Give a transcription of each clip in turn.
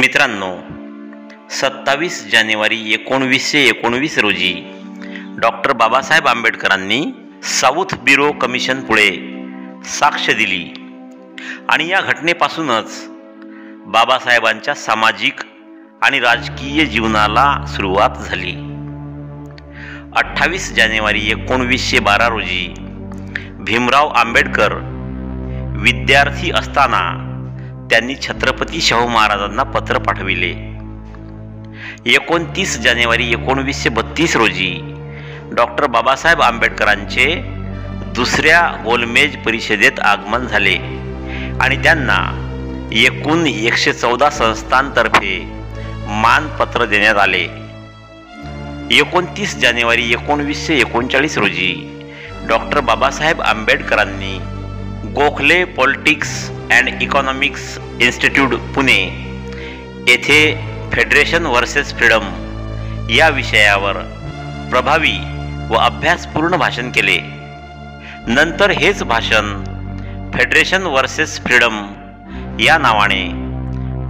मित्रांनो, 27 जानेवारी 1919 रोजी डॉक्टर बाबासाहेब आंबेडकरांनी साऊथ ब्युरो कमिशन पुढे साक्ष दिली आणि या घटनेपासूनच बाबासाहेबांच्या सामाजिक आणि राजकीय जीवनाला सुरुवात झाली। 28 जानेवारी 1912 रोजी भीमराव आंबेडकर विद्यार्थी असताना त्यांनी छत्रपती शाहू महाराजांना पत्र पाठविले। 29 जानेवारी 1932 रोजी डॉक्टर बाबासाहेब आंबेडकरांचे दुसऱ्या गोलमेज परिषदेत आगमन झाले आणि त्यांना एकूण 114 संस्थांतर्फे मानपत्र देण्यात आले। 29 जानेवारी 1939 रोजी डॉक्टर बाबासाहेब आंबेडकरांनी Gokhale politics and economics institute Pune येथे फेडरेशन वर्सेस फ्रीडम या विषयावर प्रभावी व अभ्यासपूर्ण भाषण केले। नंतर हेच भाषण फेडरेशन वर्सेस फ्रीडम या नावाने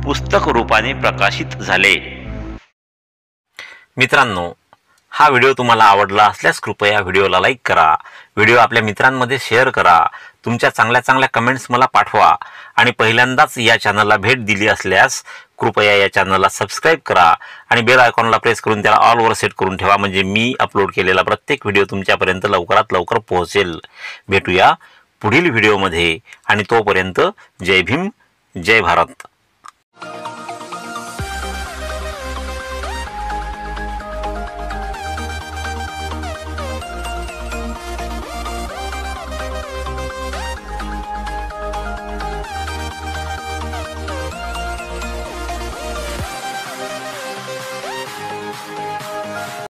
पुस्तक रूपाने प्रकाशित झाले। मित्रांनो, हा व्हिडिओ तुम्हाला आवडला असल्यास कृपया व्हिडिओला लाईक करा, व्हिडिओ आपल्या मित्रांमध्ये शेअर करा, तुमच्या चांगल्या कमेंट्स मला पाठवा आणि पहिल्यांदाच या चॅनलला भेट दिली असल्यास कृपया या चॅनलला सबस्क्राईब करा आणि बेल आयकॉनला प्रेस करून त्याला ऑल वर सेट करून ठेवा, म्हणजे मी अपलोड केलेला प्रत्येक व्हिडिओ तुमच्यापर्यंत लवकरात लवकर पोहोचेल। भेटूया पुढील व्हिडिओमध्ये आणि तोपर्यंत जय भीम, जय भारत।